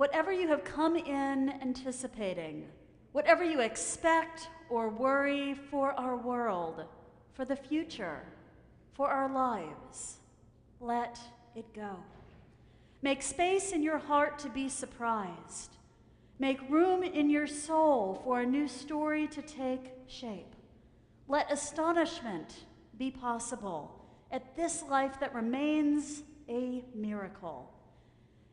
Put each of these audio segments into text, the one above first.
whatever you have come in anticipating, whatever you expect or worry for our world, for the future, for our lives, let it go. Make space in your heart to be surprised. Make room in your soul for a new story to take shape. Let astonishment be possible at this life that remains a miracle.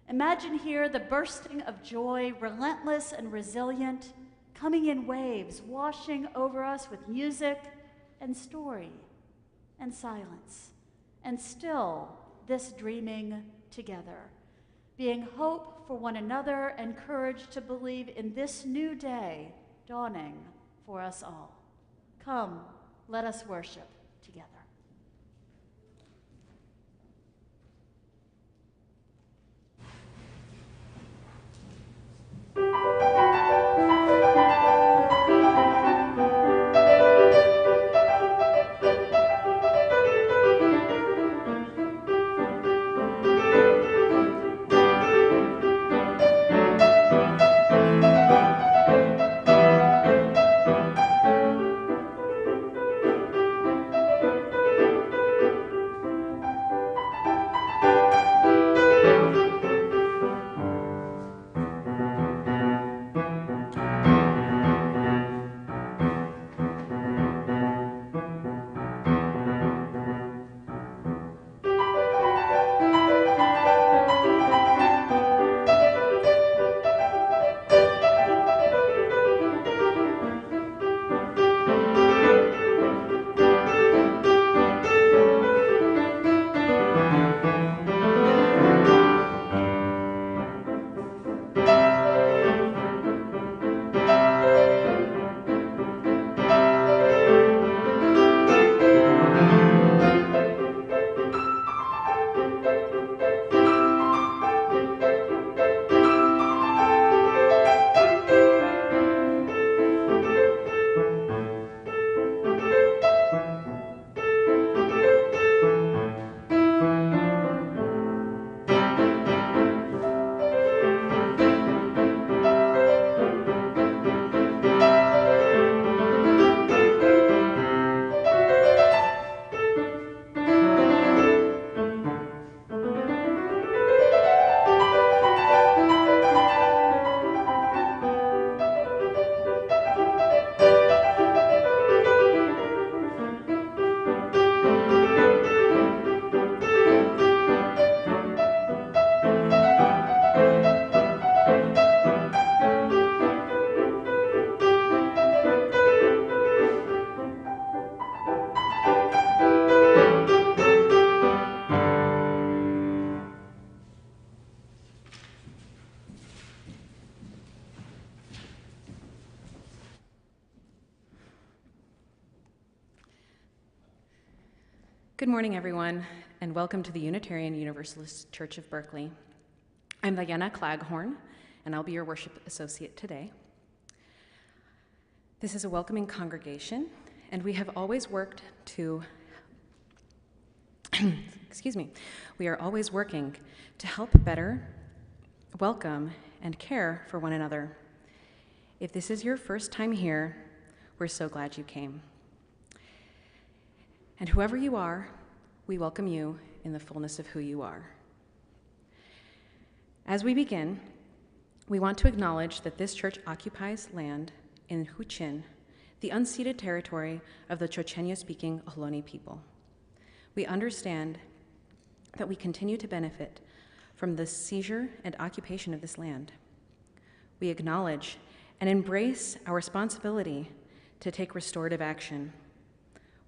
Imagine here the bursting of joy, relentless and resilient, coming in waves, washing over us with music and story and silence, and still this dreaming together, being hope for one another and courage to believe in this new day dawning for us all. Come, let us worship together. Good morning, everyone, and welcome to the Unitarian Universalist Church of Berkeley. I'm Diana Claghorn, and I'll be your worship associate today. This is a welcoming congregation, and we have always worked to, we are always working to help better welcome and care for one another. If this is your first time here, we're so glad you came. And whoever you are, we welcome you in the fullness of who you are. As we begin, we want to acknowledge that this church occupies land in Huichin, the unceded territory of the Chochenyo-speaking Ohlone people. We understand that we continue to benefit from the seizure and occupation of this land. We acknowledge and embrace our responsibility to take restorative action.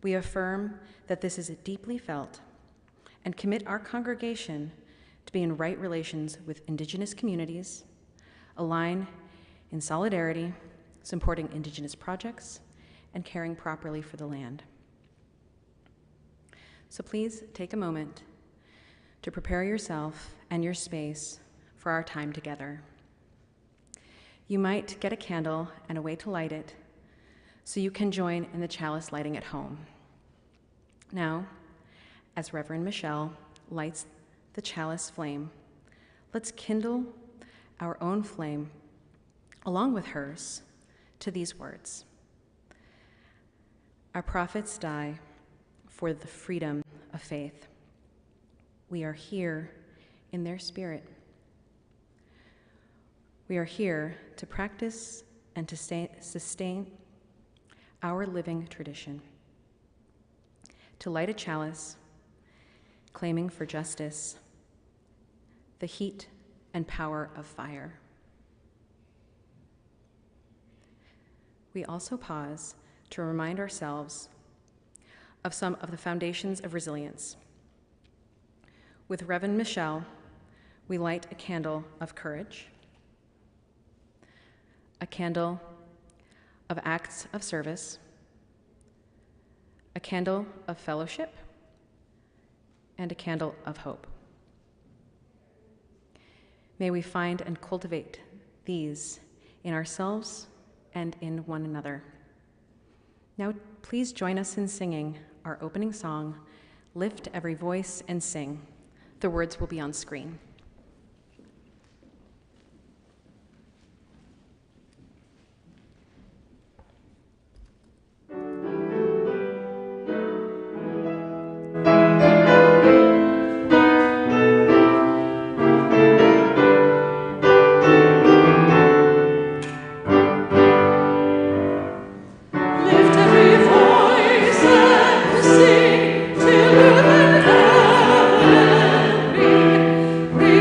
We affirm that this is deeply felt and commit our congregation to be in right relations with Indigenous communities, align in solidarity, supporting Indigenous projects, and caring properly for the land. So please take a moment to prepare yourself and your space for our time together. You might get a candle and a way to light it so you can join in the chalice lighting at home. Now, as Reverend Michelle lights the chalice flame, let's kindle our own flame, along with hers, to these words: Our prophets die for the freedom of faith. We are here in their spirit. We are here to practice and to sustain our living tradition, to light a chalice, claiming for justice the heat and power of fire. We also pause to remind ourselves of some of the foundations of resilience. With Reverend Michelle, we light a candle of courage, a candle of acts of service, a candle of fellowship, and a candle of hope. May we find and cultivate these in ourselves and in one another. Now, please join us in singing our opening song, Lift Every Voice and Sing. The words will be on screen. Sing till heaven be.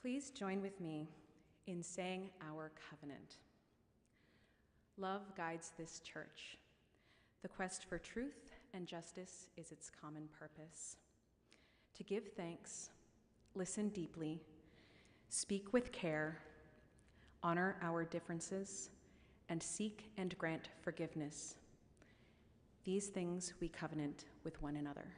Please join with me in saying our covenant. Love guides this church. The quest for truth and justice is its common purpose. To give thanks, listen deeply, speak with care, honor our differences, and seek and grant forgiveness. These things we covenant with one another.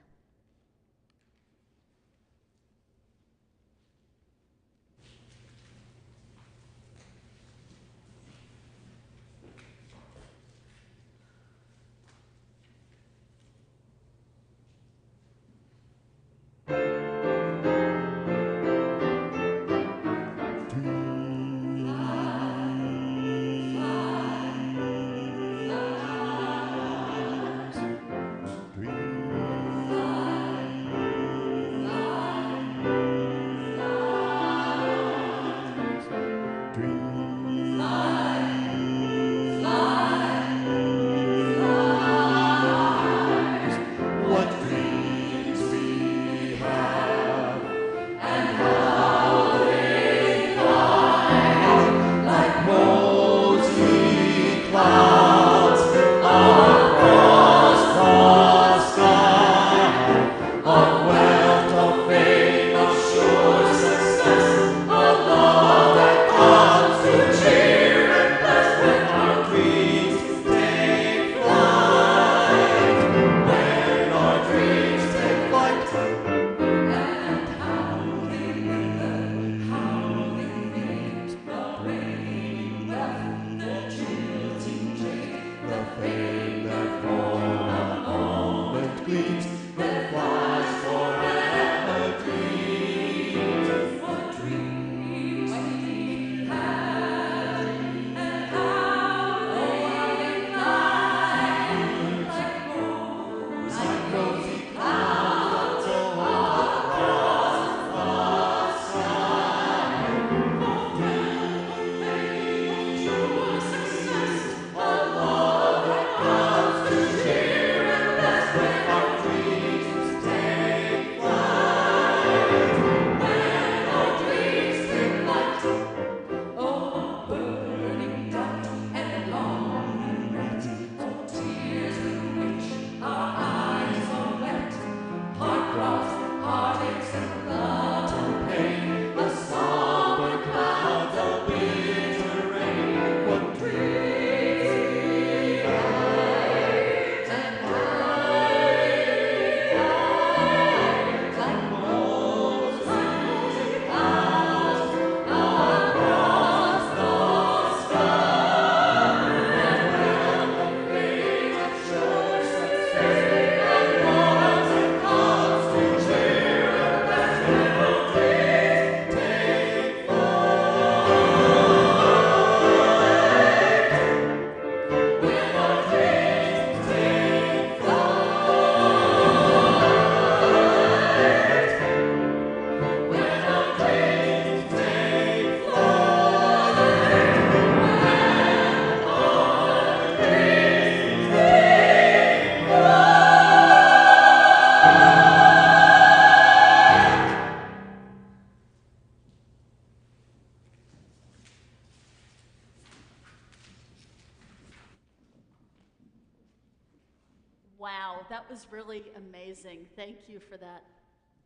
Wow, that was really amazing. Thank you for that.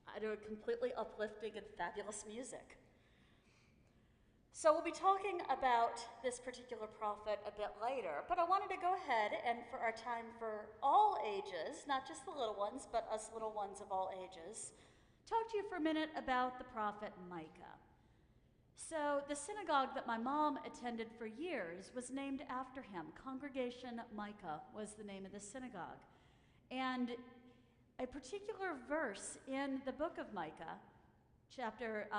I do completely uplifting and fabulous music. So we'll be talking about this particular prophet a bit later, but I wanted to go ahead and for our time for all ages, not just the little ones, but us little ones of all ages, talk to you for a minute about the prophet Micah. So the synagogue that my mom attended for years was named after him. Congregation Micah was the name of the synagogue. And a particular verse in the book of Micah, chapter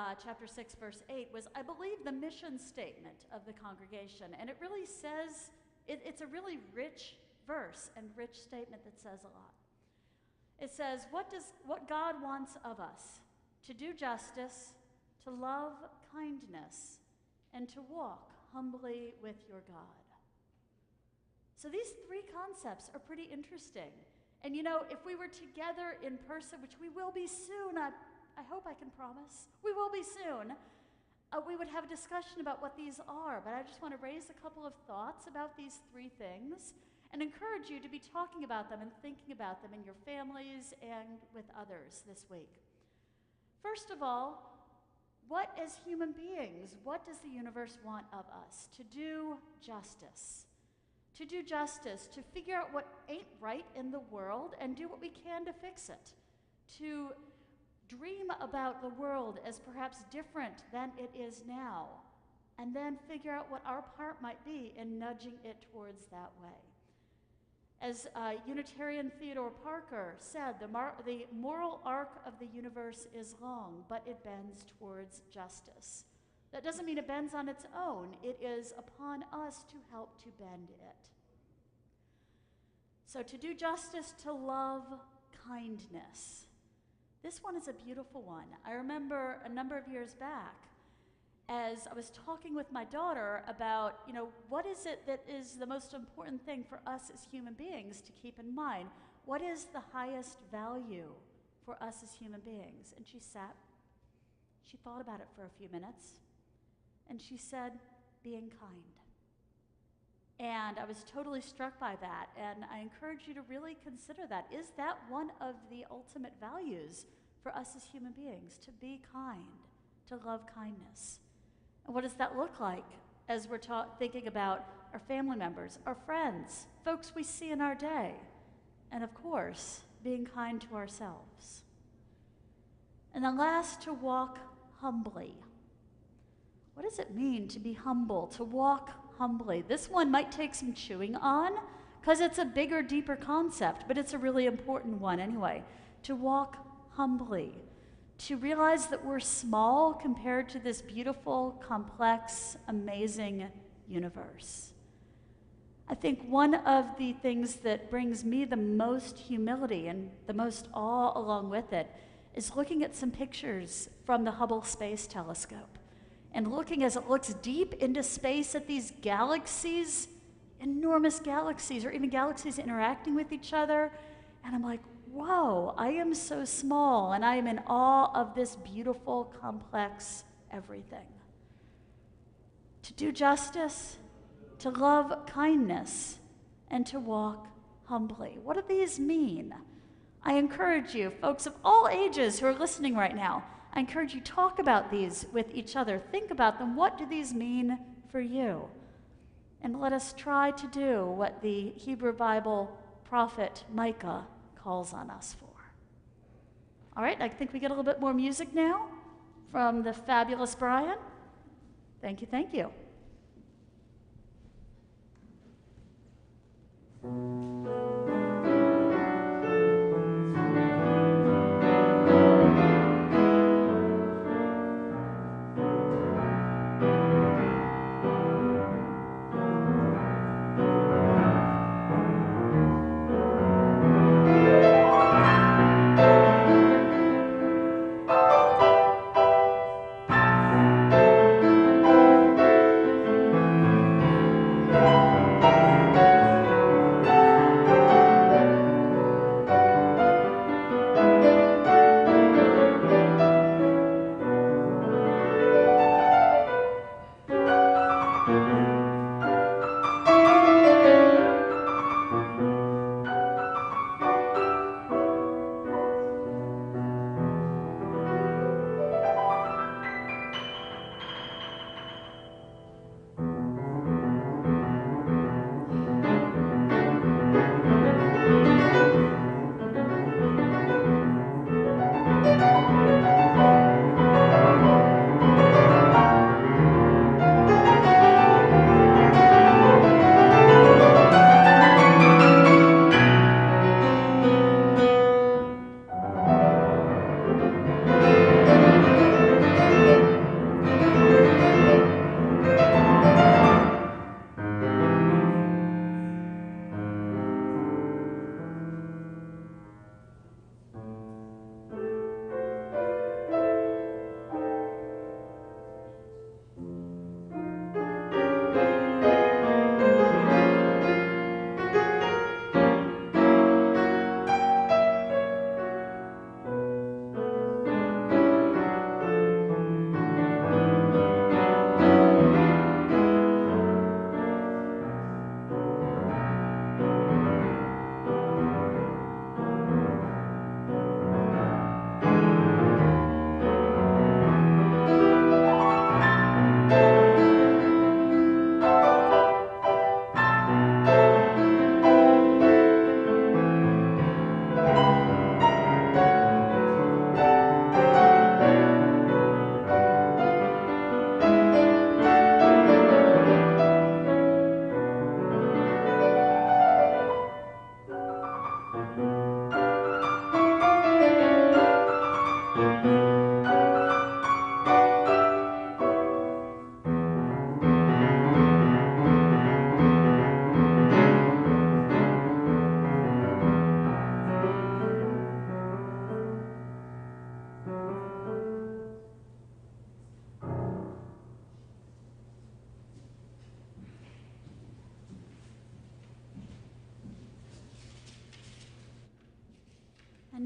6, verse 8, was, I believe, the mission statement of the congregation. And it really says, it's a really rich verse and rich statement that says a lot. It says, what God wants of us, to do justice, to love kindness, and to walk humbly with your God. So these three concepts are pretty interesting. And you know, if we were together in person, which we will be soon, I hope I can promise, we will be soon, we would have a discussion about what these are, but I just want to raise a couple of thoughts about these three things and encourage you to be talking about them and thinking about them in your families and with others this week. First of all, what as human beings, what does the universe want of us? To do justice. To do justice, to figure out what ain't right in the world and do what we can to fix it. To dream about the world as perhaps different than it is now, and then figure out what our part might be in nudging it towards that way. As Unitarian Theodore Parker said, the moral arc of the universe is long, but it bends towards justice. That doesn't mean it bends on its own. It is upon us to help to bend it. So to do justice, to love kindness. This one is a beautiful one. I remember a number of years back, as I was talking with my daughter about, what is it that is the most important thing for us as human beings to keep in mind? What is the highest value for us as human beings? And she thought about it for a few minutes, and she said, being kind. And I was totally struck by that, and I encourage you to really consider that. Is that one of the ultimate values for us as human beings, to be kind, to love kindness? And what does that look like as we're thinking about our family members, our friends, folks we see in our day, and of course, being kind to ourselves? And then last, to walk humbly. What does it mean to be humble, to walk humbly? This one might take some chewing on because it's a bigger, deeper concept, but it's a really important one anyway. To walk humbly, to realize that we're small compared to this beautiful, complex, amazing universe. I think one of the things that brings me the most humility and the most awe along with it is looking at some pictures from the Hubble Space Telescope and looking as it looks deep into space at these galaxies, enormous galaxies, or even galaxies interacting with each other. And I'm like, whoa, I am so small, and I am in awe of this beautiful, complex everything. To do justice, to love kindness, and to walk humbly. What do these mean? I encourage you, folks of all ages who are listening right now, I encourage you, talk about these with each other. Think about them. What do these mean for you? And let us try to do what the Hebrew Bible prophet Micah calls on us for. All right, I think we get a little bit more music now from the fabulous Brian. Thank you, thank you.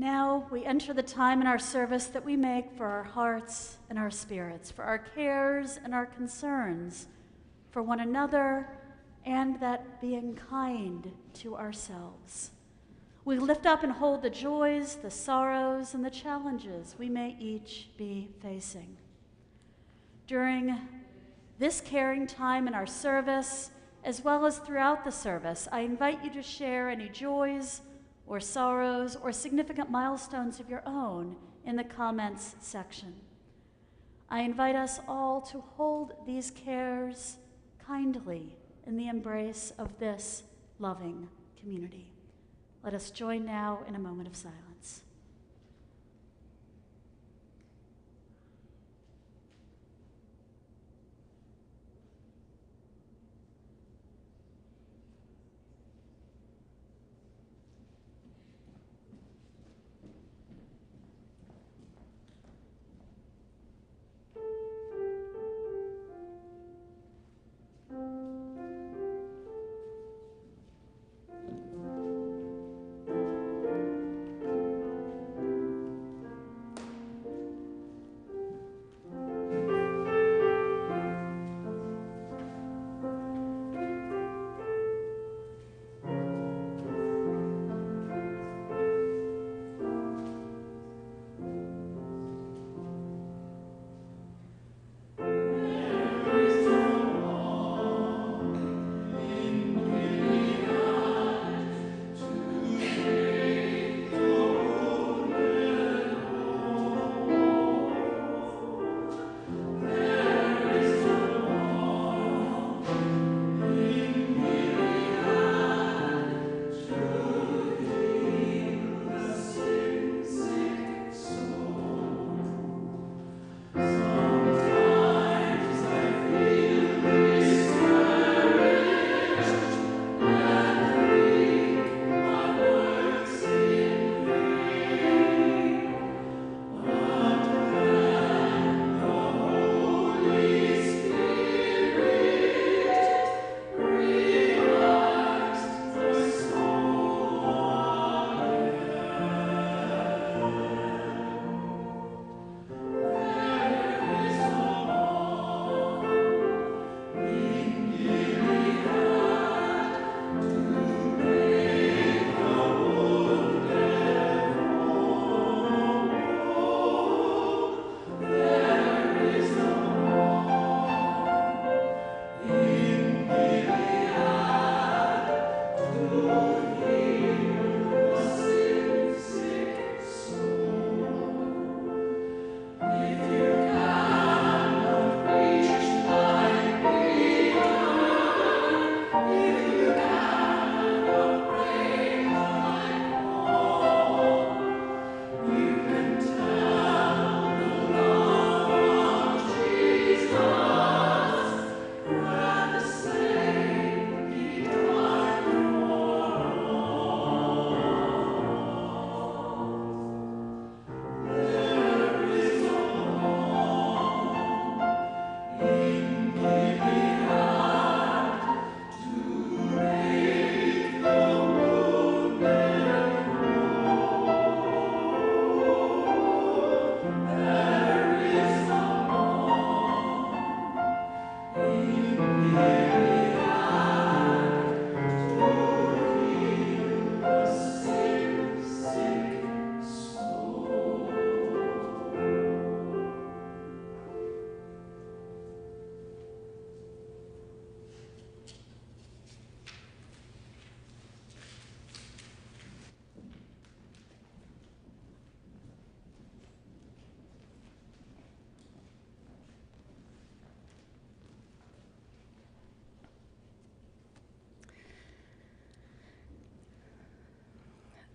now we enter the time in our service that we make for our hearts and our spirits, for our cares and our concerns, for one another, and that being kind to ourselves. We lift up and hold the joys, the sorrows, and the challenges we may each be facing. During this caring time in our service, as well as throughout the service, I invite you to share any joys or sorrows or significant milestones of your own in the comments section. I invite us all to hold these cares kindly in the embrace of this loving community. Let us join now in a moment of silence.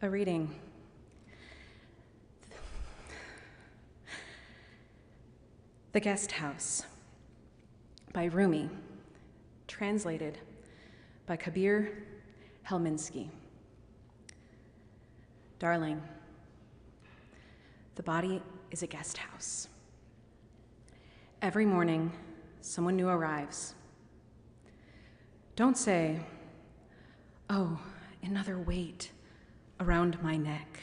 A reading. The Guest House by Rumi, translated by Kabir Helminski. Darling, the body is a guest house. Every morning, someone new arrives. Don't say, "Oh, another weight around my neck."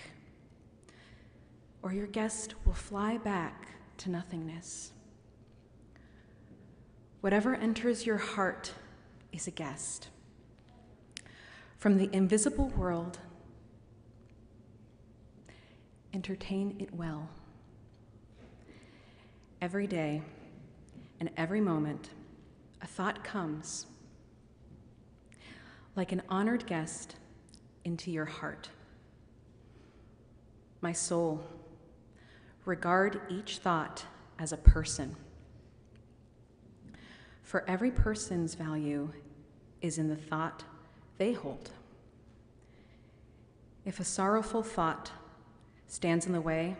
or your guest will fly back to nothingness. Whatever enters your heart is a guest. From the invisible world, entertain it well. Every day and every moment, a thought comes, like an honored guest, into your heart. My soul, regard each thought as a person. For every person's value is in the thought they hold. If a sorrowful thought stands in the way,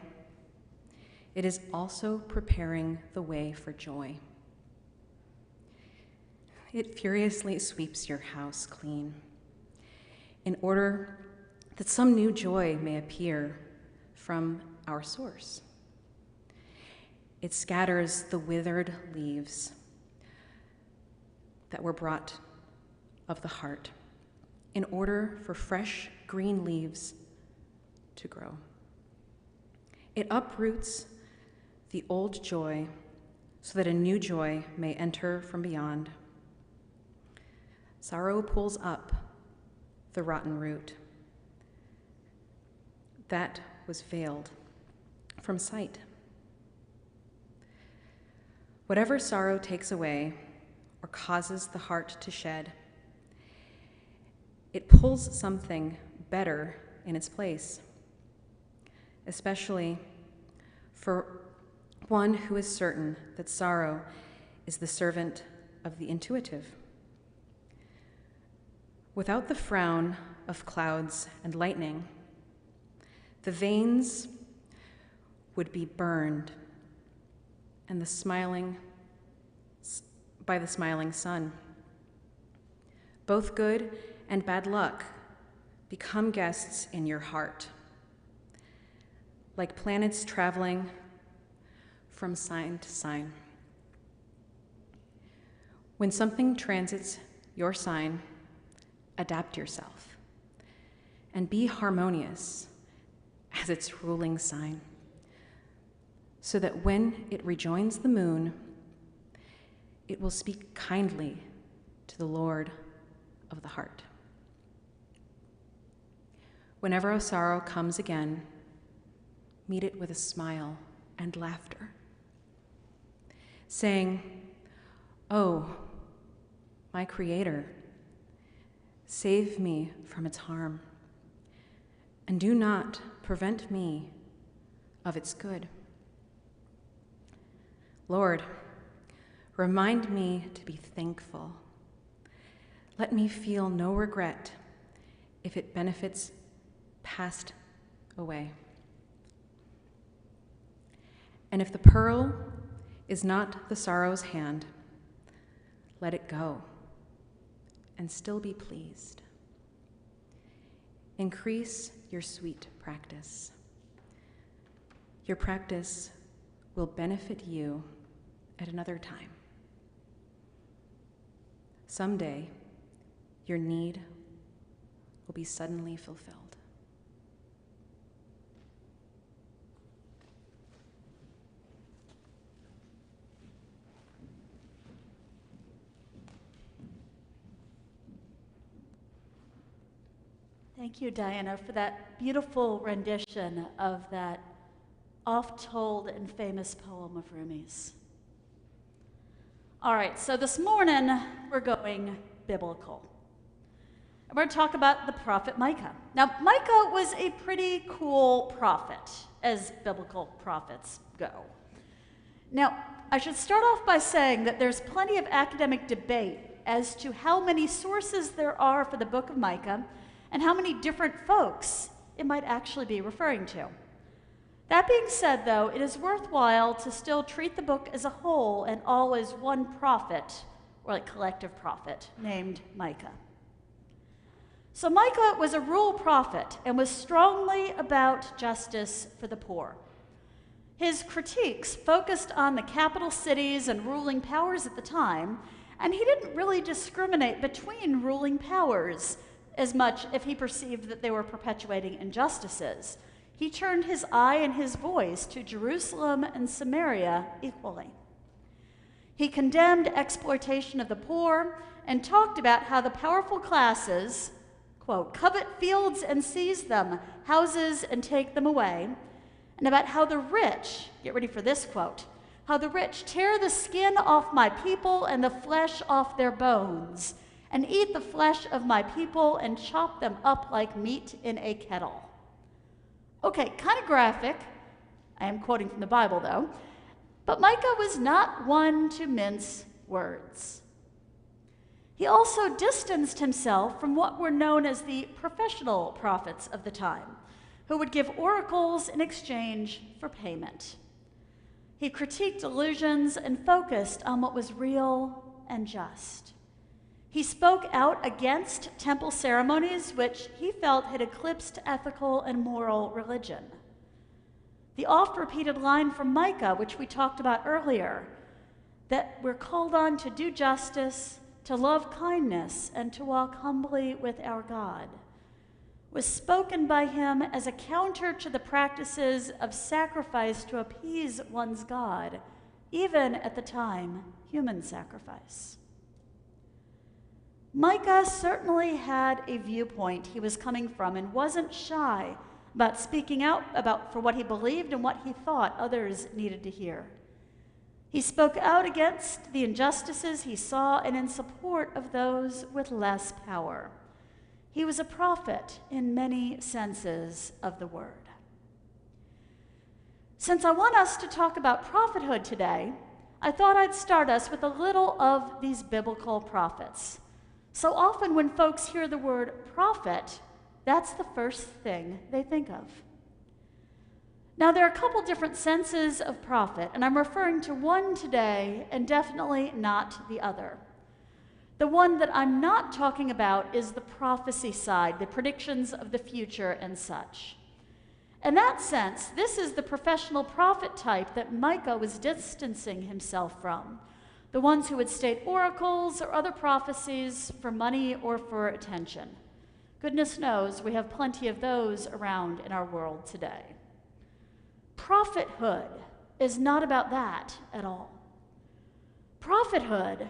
it is also preparing the way for joy. It furiously sweeps your house clean in order that some new joy may appear from our source. It scatters the withered leaves that were brought of the heart in order for fresh green leaves to grow. It uproots the old joy so that a new joy may enter from beyond. Sorrow pulls up the rotten root that was veiled from sight. Whatever sorrow takes away or causes the heart to shed, it pulls something better in its place, especially for one who is certain that sorrow is the servant of the intuitive. Without the frown of clouds and lightning, the veins would be burned and by the smiling sun. Both good and bad luck become guests in your heart, like planets traveling from sign to sign. When something transits your sign, adapt yourself and be harmonious as its ruling sign, so that when it rejoins the moon, it will speak kindly to the Lord of the heart. Whenever a sorrow comes again, meet it with a smile and laughter, saying, "Oh, my Creator, save me from its harm, and do not prevent me of its good. Lord, remind me to be thankful. Let me feel no regret if it benefits passed away. And if the pearl is not the sorrow's hand, let it go and still be pleased. Increase your sweet practice. Your practice will benefit you at another time. Someday, your need will be suddenly fulfilled." Thank you, Diana, for that beautiful rendition of that oft-told and famous poem of Rumi's. All right, so this morning we're going biblical. And we're going to talk about the prophet Micah. Now, Micah was a pretty cool prophet, as biblical prophets go. Now, I should start off by saying that there's plenty of academic debate as to how many sources there are for the book of Micah and how many different folks it might actually be referring to. That being said, though, it is worthwhile to still treat the book as a whole and all as one prophet, or like collective prophet, named Micah. So Micah was a rural prophet and was strongly about justice for the poor. His critiques focused on the capital cities and ruling powers at the time, and he didn't really discriminate between ruling powers as much if he perceived that they were perpetuating injustices. he turned his eye and his voice to Jerusalem and Samaria equally. He condemned exploitation of the poor and talked about how the powerful classes, quote, covet fields and seize them, houses and take them away, and about how the rich, get ready for this quote, how the rich tear the skin off my people and the flesh off their bones, and eat the flesh of my people and chop them up like meat in a kettle. Okay, kind of graphic. I am quoting from the Bible, though. But Micah was not one to mince words. He also distanced himself from what were known as the professional prophets of the time, who would give oracles in exchange for payment. He critiqued illusions and focused on what was real and just. He spoke out against temple ceremonies, which he felt had eclipsed ethical and moral religion. The oft-repeated line from Micah, which we talked about earlier, that we're called on to do justice, to love kindness, and to walk humbly with our God, was spoken by him as a counter to the practices of sacrifice to appease one's God, even at the time, human sacrifice. Micah certainly had a viewpoint he was coming from and wasn't shy about speaking out for what he believed and what he thought others needed to hear. He spoke out against the injustices he saw and in support of those with less power. He was a prophet in many senses of the word. Since I want us to talk about prophethood today, I thought I'd start us with a little of these biblical prophets. So often when folks hear the word prophet, that's the first thing they think of. Now, there are a couple different senses of prophet, and I'm referring to one today and definitely not the other. The one that I'm not talking about is the prophecy side, the predictions of the future and such. In that sense, this is the professional prophet type that Micah was distancing himself from, the ones who would state oracles or other prophecies for money or for attention. Goodness knows we have plenty of those around in our world today. Prophethood is not about that at all. Prophethood,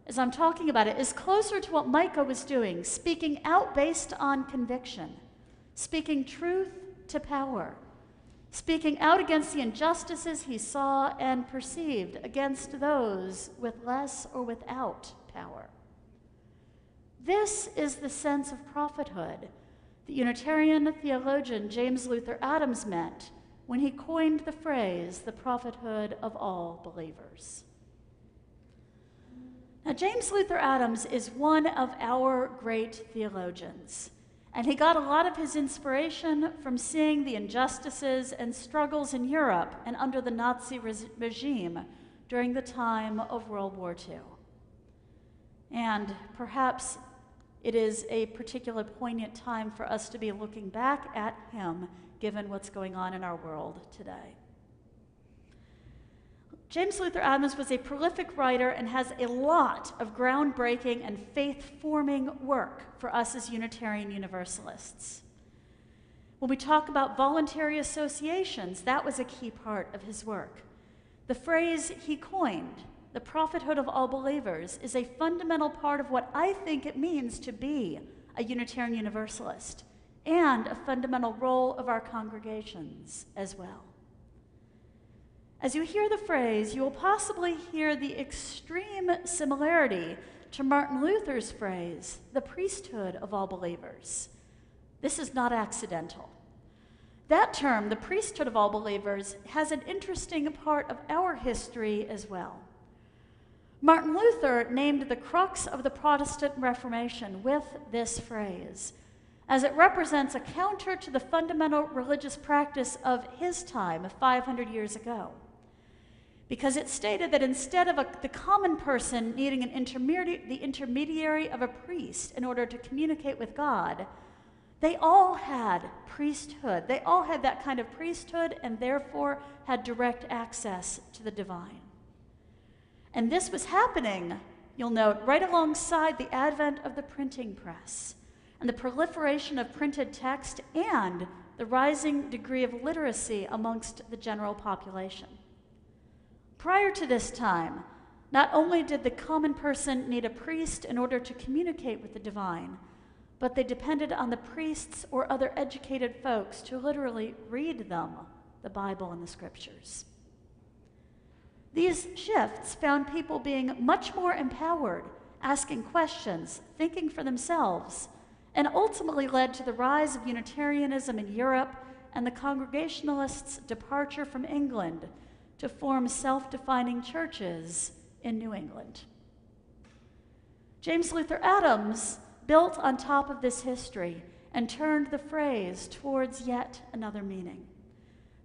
as I'm talking about it, is closer to what Micah was doing, speaking out based on conviction, speaking truth to power, speaking out against the injustices he saw and perceived against those with less or without power. This is the sense of prophethood that Unitarian theologian James Luther Adams meant when he coined the phrase, the prophethood of all believers. Now, James Luther Adams is one of our great theologians, and he got a lot of his inspiration from seeing the injustices and struggles in Europe and under the Nazi regime during the time of World War II. And perhaps it is a particular poignant time for us to be looking back at him, given what's going on in our world today. James Luther Adams was a prolific writer and has a lot of groundbreaking and faith-forming work for us as Unitarian Universalists. When we talk about voluntary associations, that was a key part of his work. The phrase he coined, the prophethood of all believers, is a fundamental part of what I think it means to be a Unitarian Universalist, and a fundamental role of our congregations as well. As you hear the phrase, you will possibly hear the extreme similarity to Martin Luther's phrase, the priesthood of all believers. This is not accidental. That term, the priesthood of all believers, has an interesting part of our history as well. Martin Luther named the crux of the Protestant Reformation with this phrase, as it represents a counter to the fundamental religious practice of his time, 500 years ago. Because it stated that instead of the common person needing the intermediary of a priest in order to communicate with God, they all had priesthood. They all had that kind of priesthood and therefore had direct access to the divine. And this was happening, you'll note, right alongside the advent of the printing press and the proliferation of printed text and the rising degree of literacy amongst the general population. Prior to this time, not only did the common person need a priest in order to communicate with the divine, but they depended on the priests or other educated folks to literally read them, the Bible and the scriptures. These shifts found people being much more empowered, asking questions, thinking for themselves, and ultimately led to the rise of Unitarianism in Europe and the Congregationalists' departure from England to form self-defining churches in New England. James Luther Adams built on top of this history and turned the phrase towards yet another meaning,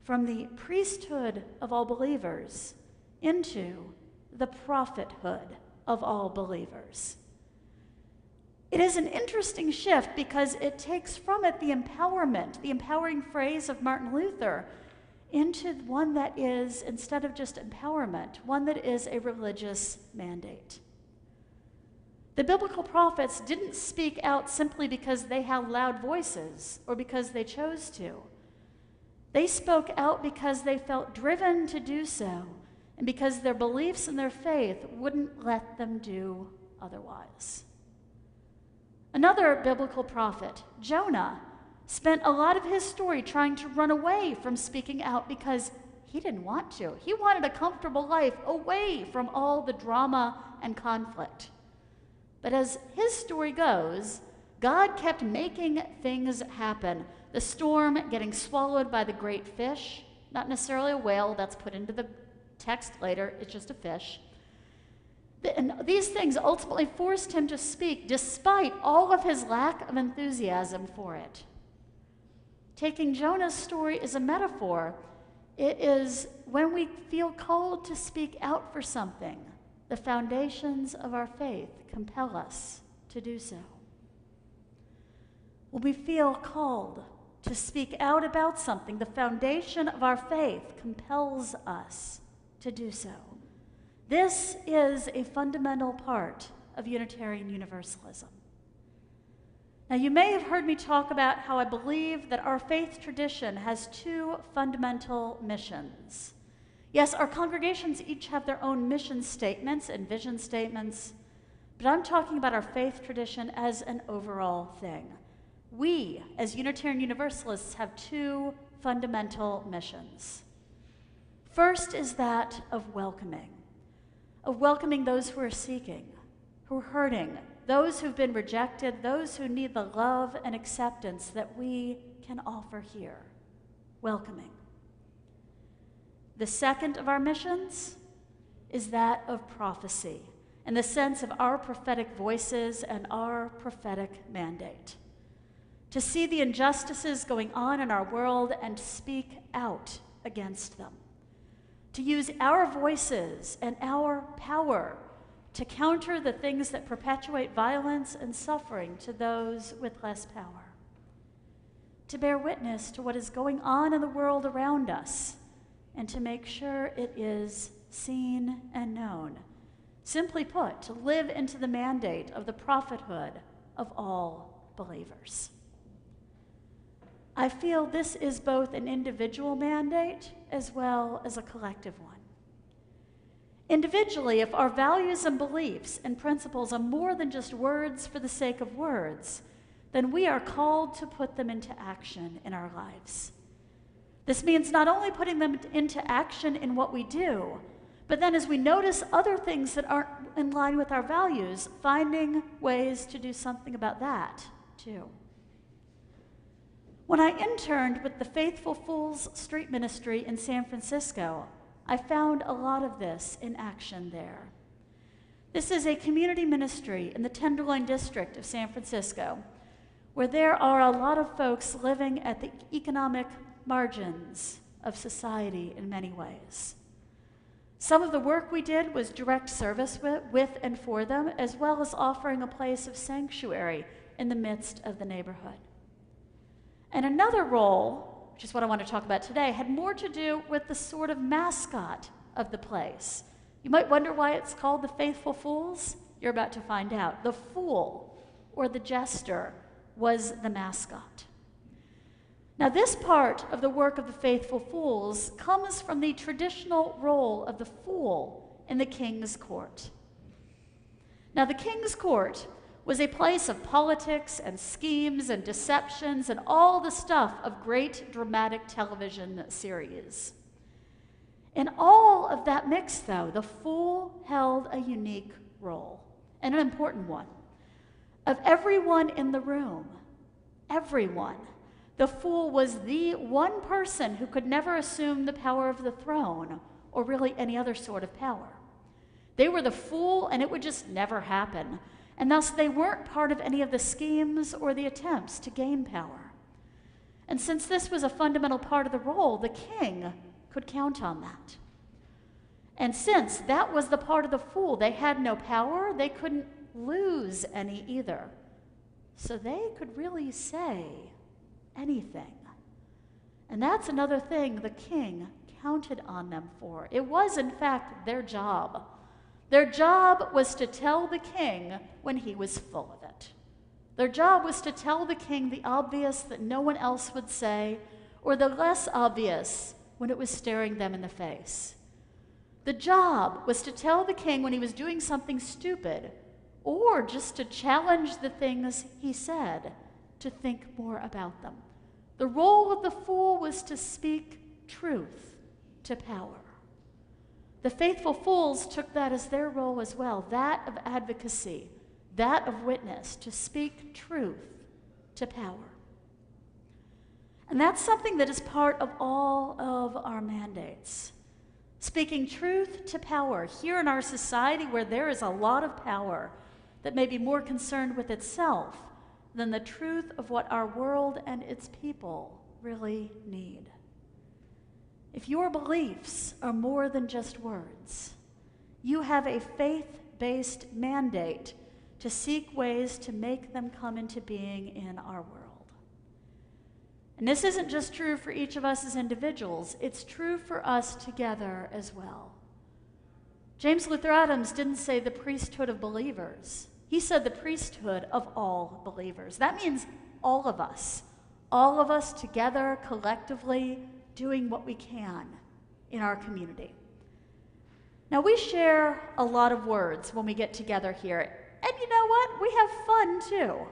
from the priesthood of all believers into the prophethood of all believers. It is an interesting shift because it takes from it the empowerment, the empowering phrase of Martin Luther, into one that is, instead of just empowerment, one that is a religious mandate. The biblical prophets didn't speak out simply because they had loud voices or because they chose to. They spoke out because they felt driven to do so and because their beliefs and their faith wouldn't let them do otherwise. Another biblical prophet, Jonah, spent a lot of his story trying to run away from speaking out because he didn't want to. He wanted a comfortable life away from all the drama and conflict. But as his story goes, God kept making things happen. The storm getting swallowed by the great fish, not necessarily a whale, that's put into the text later, it's just a fish. And these things ultimately forced him to speak despite all of his lack of enthusiasm for it. Taking Jonah's story as a metaphor, it is when we feel called to speak out for something, the foundations of our faith compel us to do so. When we feel called to speak out about something, the foundation of our faith compels us to do so. This is a fundamental part of Unitarian Universalism. Now, you may have heard me talk about how I believe that our faith tradition has two fundamental missions. Yes, our congregations each have their own mission statements and vision statements, but I'm talking about our faith tradition as an overall thing. We, as Unitarian Universalists, have two fundamental missions. First is that of welcoming those who are seeking, who are hurting, those who've been rejected, those who need the love and acceptance that we can offer here. Welcoming. The second of our missions is that of prophecy, in the sense of our prophetic voices and our prophetic mandate. To see the injustices going on in our world and speak out against them. To use our voices and our power to counter the things that perpetuate violence and suffering to those with less power. To bear witness to what is going on in the world around us and to make sure it is seen and known. Simply put, to live into the mandate of the prophethood of all believers. I feel this is both an individual mandate as well as a collective one. Individually, if our values and beliefs and principles are more than just words for the sake of words, then we are called to put them into action in our lives. This means not only putting them into action in what we do, but then as we notice other things that aren't in line with our values, finding ways to do something about that too. When I interned with the Faithful Fools Street Ministry in San Francisco, I found a lot of this in action there. This is a community ministry in the Tenderloin district of San Francisco, where there are a lot of folks living at the economic margins of society in many ways. Some of the work we did was direct service with and for them, as well as offering a place of sanctuary in the midst of the neighborhood. And another role, which is what I want to talk about today, had more to do with the sort of mascot of the place. You might wonder why it's called the Faithful Fools. You're about to find out. The fool, or the jester, was the mascot. Now, this part of the work of the faithful fools comes from the traditional role of the fool in the king's court. Now, the king's court was a place of politics and schemes and deceptions and all the stuff of great dramatic television series. In all of that mix, though, the fool held a unique role, and an important one. Of everyone in the room, everyone, the fool was the one person who could never assume the power of the throne or really any other sort of power. They were the fool, and it would just never happen. And thus they weren't part of any of the schemes or the attempts to gain power. And since this was a fundamental part of the role, the king could count on that. And since that was the part of the fool, they had no power, they couldn't lose any either. So they could really say anything. And that's another thing the king counted on them for. It was, in fact, their job. Their job was to tell the king when he was full of it. Their job was to tell the king the obvious that no one else would say, or the less obvious when it was staring them in the face. The job was to tell the king when he was doing something stupid, or just to challenge the things he said, to think more about them. The role of the fool was to speak truth to power. The faithful fools took that as their role as well, that of advocacy, that of witness, to speak truth to power. And that's something that is part of all of our mandates. Speaking truth to power here in our society where there is a lot of power that may be more concerned with itself than the truth of what our world and its people really need. If your beliefs are more than just words, you have a faith-based mandate to seek ways to make them come into being in our world. And this isn't just true for each of us as individuals, it's true for us together as well. James Luther Adams didn't say the priesthood of believers. He said the priesthood of all believers. That means all of us together, collectively, doing what we can in our community. Now, we share a lot of words when we get together here. And you know what? We have fun, too.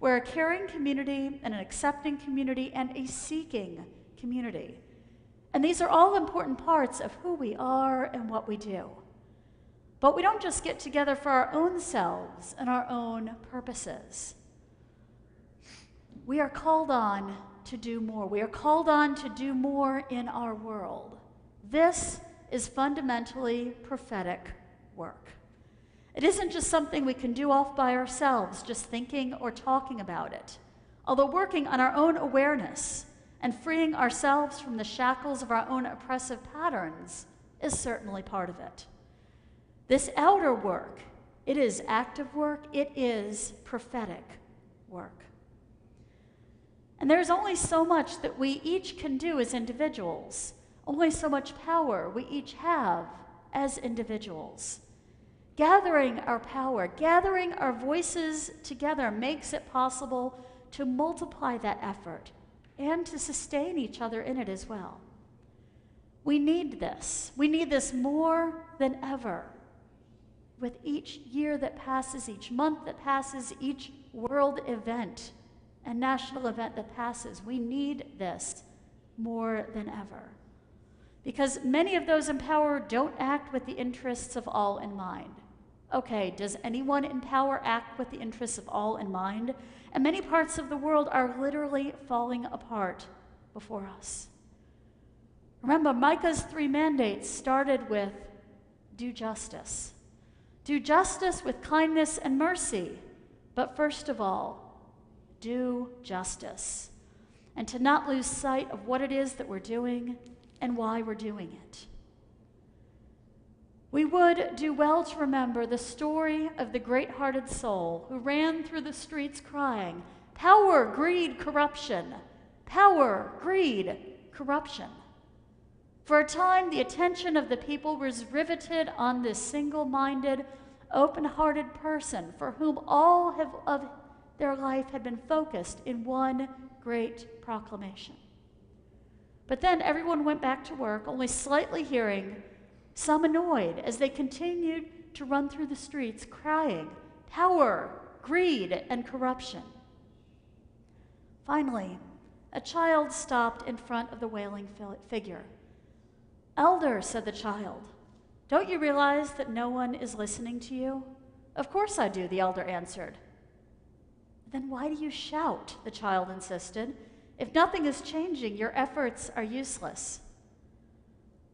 We're a caring community and an accepting community and a seeking community. And these are all important parts of who we are and what we do. But we don't just get together for our own selves and our own purposes. We are called on to do more. We are called on to do more in our world. This is fundamentally prophetic work. It isn't just something we can do off by ourselves, just thinking or talking about it. Although working on our own awareness and freeing ourselves from the shackles of our own oppressive patterns is certainly part of it. This outer work, it is active work, it is prophetic work. And there's only so much that we each can do as individuals, only so much power we each have as individuals. Gathering our power, gathering our voices together makes it possible to multiply that effort and to sustain each other in it as well. We need this. We need this more than ever. With each year that passes, each month that passes, each world event and national event that passes, we need this more than ever. Because many of those in power don't act with the interests of all in mind. Okay, does anyone in power act with the interests of all in mind? And many parts of the world are literally falling apart before us. Remember, Micah's 3 mandates started with do justice. Do justice with kindness and mercy, but first of all, do justice. And to not lose sight of what it is that we're doing and why we're doing it. We would do well to remember the story of the great-hearted soul who ran through the streets crying, "Power, greed, corruption. Power, greed, corruption." For a time, the attention of the people was riveted on this single-minded, open-hearted person for whom all of their life had been focused in one great proclamation. But then everyone went back to work, only slightly hearing, some annoyed, as they continued to run through the streets crying, power, greed, and corruption. Finally, a child stopped in front of the wailing figure. "Elder," said the child, "don't you realize that no one is listening to you?" "Of course I do," the elder answered. "Then why do you shout?" the child insisted. "If nothing is changing, your efforts are useless."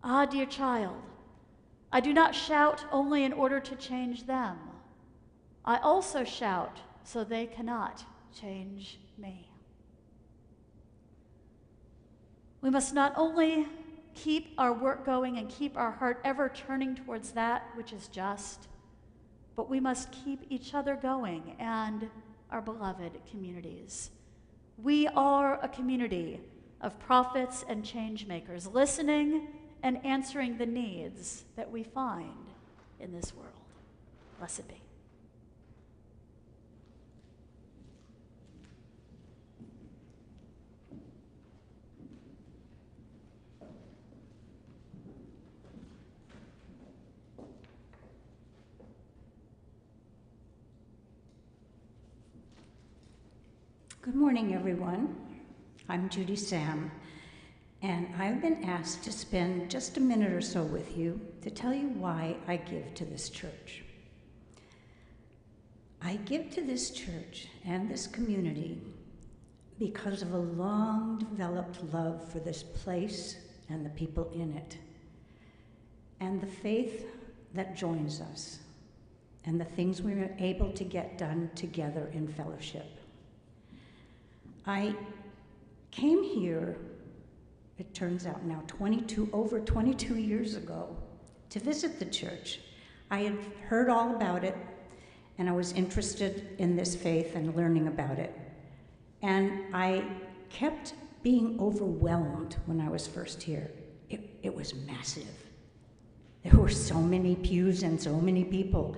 "Ah, dear child, I do not shout only in order to change them. I also shout so they cannot change me." We must not only keep our work going and keep our heart ever turning towards that which is just, but we must keep each other going and our beloved communities. We are a community of prophets and change makers, listening and answering the needs that we find in this world. Blessed be. Good morning, everyone. I'm Judy Sam, and I've been asked to spend just a minute or so with you to tell you why I give to this church. I give to this church and this community because of a long-developed love for this place and the people in it, and the faith that joins us, and the things we are able to get done together in fellowship. I came here, it turns out now over 22 years ago, to visit the church. I had heard all about it, and I was interested in this faith and learning about it. And I kept being overwhelmed when I was first here. It was massive. There were so many pews and so many people.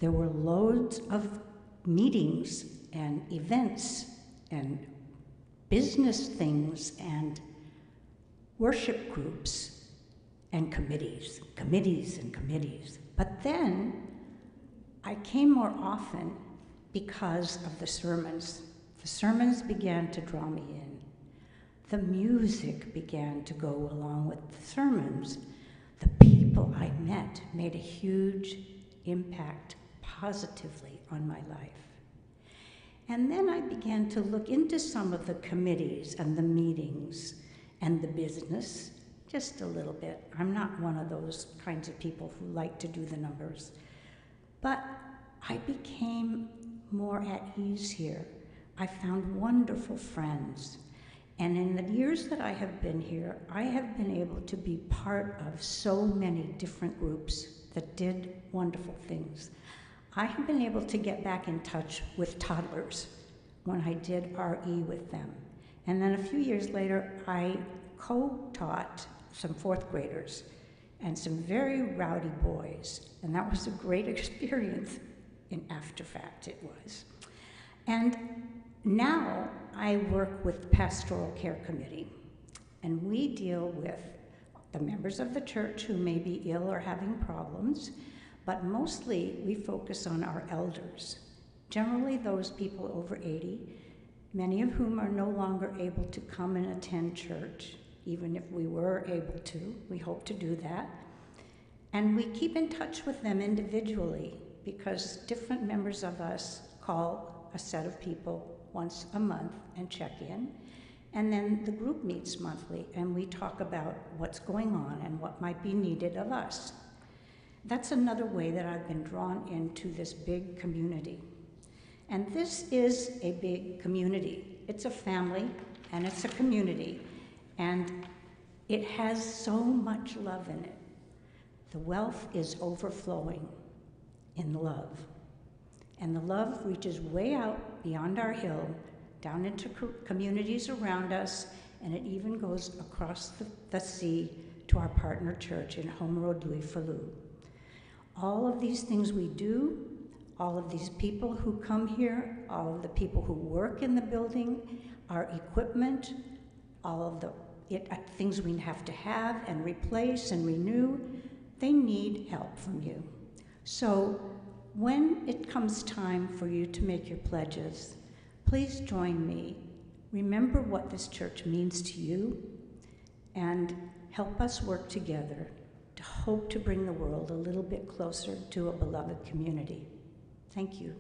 There were loads of meetings and events and business things and worship groups and committees. But then I came more often because of the sermons. The sermons began to draw me in. The music began to go along with the sermons. The people I met made a huge impact positively on my life. And then I began to look into some of the committees and the meetings and the business, just a little bit. I'm not one of those kinds of people who like to do the numbers. But I became more at ease here. I found wonderful friends. And in the years that I have been here, I have been able to be part of so many different groups that did wonderful things. I have been able to get back in touch with toddlers when I did RE with them. And then a few years later, I co-taught some fourth graders and some very rowdy boys. And that was a great experience. In after fact, it was. And now I work with Pastoral Care Committee. And we deal with the members of the church who may be ill or having problems, but mostly we focus on our elders, generally those people over 80, many of whom are no longer able to come and attend church, even if we were able to. We hope to do that. And we keep in touch with them individually because different members of us call a set of people once a month and check in. And then the group meets monthly and we talk about what's going on and what might be needed of us. That's another way that I've been drawn into this big community. And this is a big community. It's a family and it's a community. And it has so much love in it. The wealth is overflowing in love. And the love reaches way out beyond our hill, down into communities around us, and it even goes across the sea to our partner church in Home Louis Falou. All of these things we do, all of these people who come here, all of the people who work in the building, our equipment, all of the things we have to have and replace and renew, they need help from you. So when it comes time for you to make your pledges, please join me. Remember what this church means to you and help us work together to hope to bring the world a little bit closer to a beloved community. Thank you.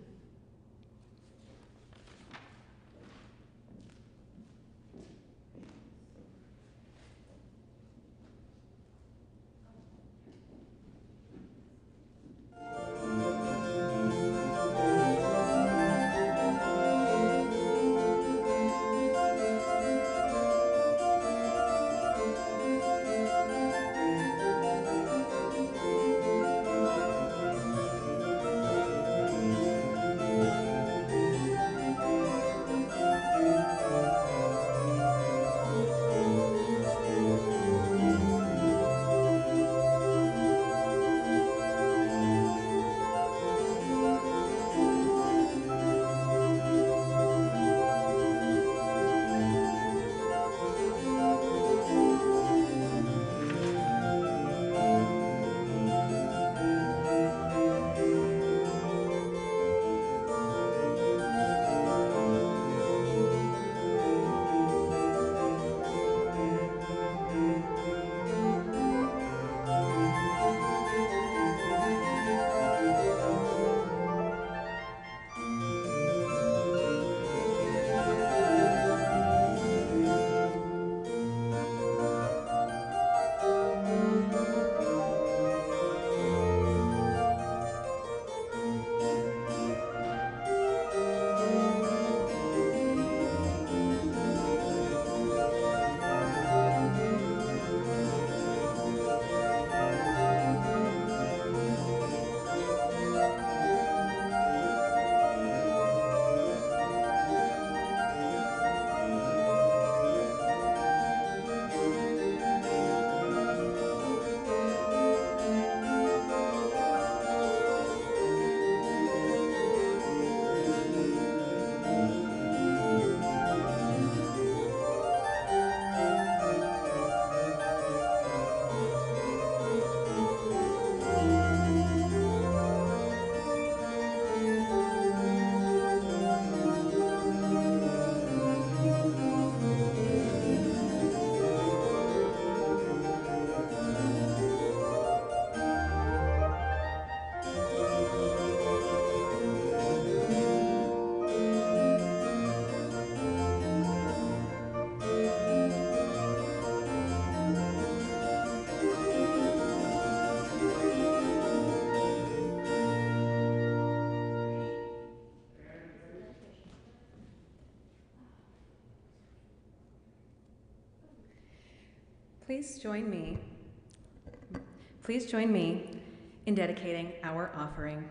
Please join me in dedicating our offering.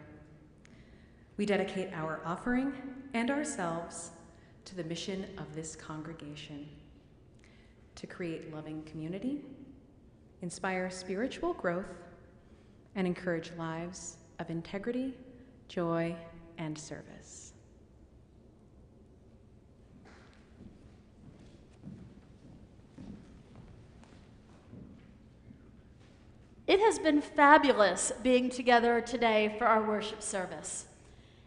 We dedicate our offering and ourselves to the mission of this congregation, to create loving community, inspire spiritual growth, and encourage lives of integrity, joy, and service. It has been fabulous being together today for our worship service.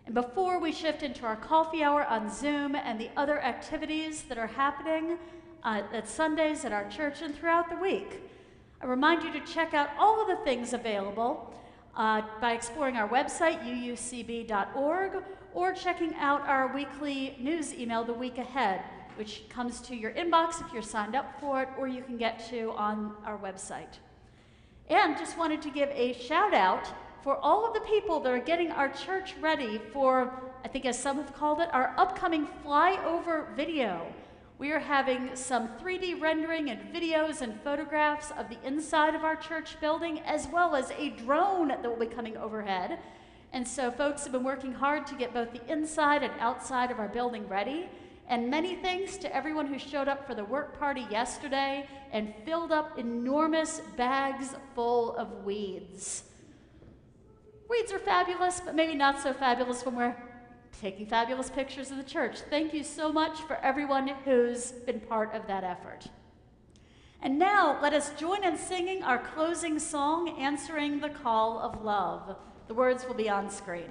And before we shift into our coffee hour on Zoom and the other activities that are happening at Sundays at our church and throughout the week, I remind you to check out all of the things available by exploring our website, uucb.org, or checking out our weekly news email, The Week Ahead, which comes to your inbox if you're signed up for it, or you can get to on our website. And just wanted to give a shout out for all of the people that are getting our church ready for, I think as some have called it, our upcoming Flyover video. We are having some 3D rendering and videos and photographs of the inside of our church building, as well as a drone that will be coming overhead. And so folks have been working hard to get both the inside and outside of our building ready. And many thanks to everyone who showed up for the work party yesterday and filled up enormous bags full of weeds. Weeds are fabulous, but maybe not so fabulous when we're taking fabulous pictures of the church. Thank you so much for everyone who's been part of that effort. And now let us join in singing our closing song, Answering the Call of Love. The words will be on screen.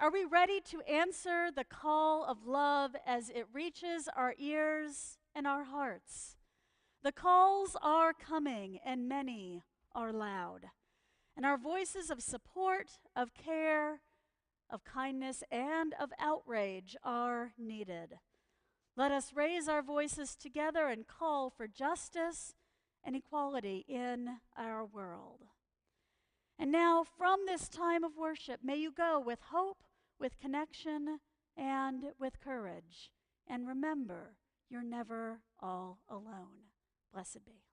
Are we ready to answer the call of love as it reaches our ears and our hearts? The calls are coming, and many are loud. And our voices of support, of care, of kindness, and of outrage are needed. Let us raise our voices together and call for justice and equality in our world. And now, from this time of worship, may you go with hope, with connection, and with courage. And remember, you're never all alone. Blessed be.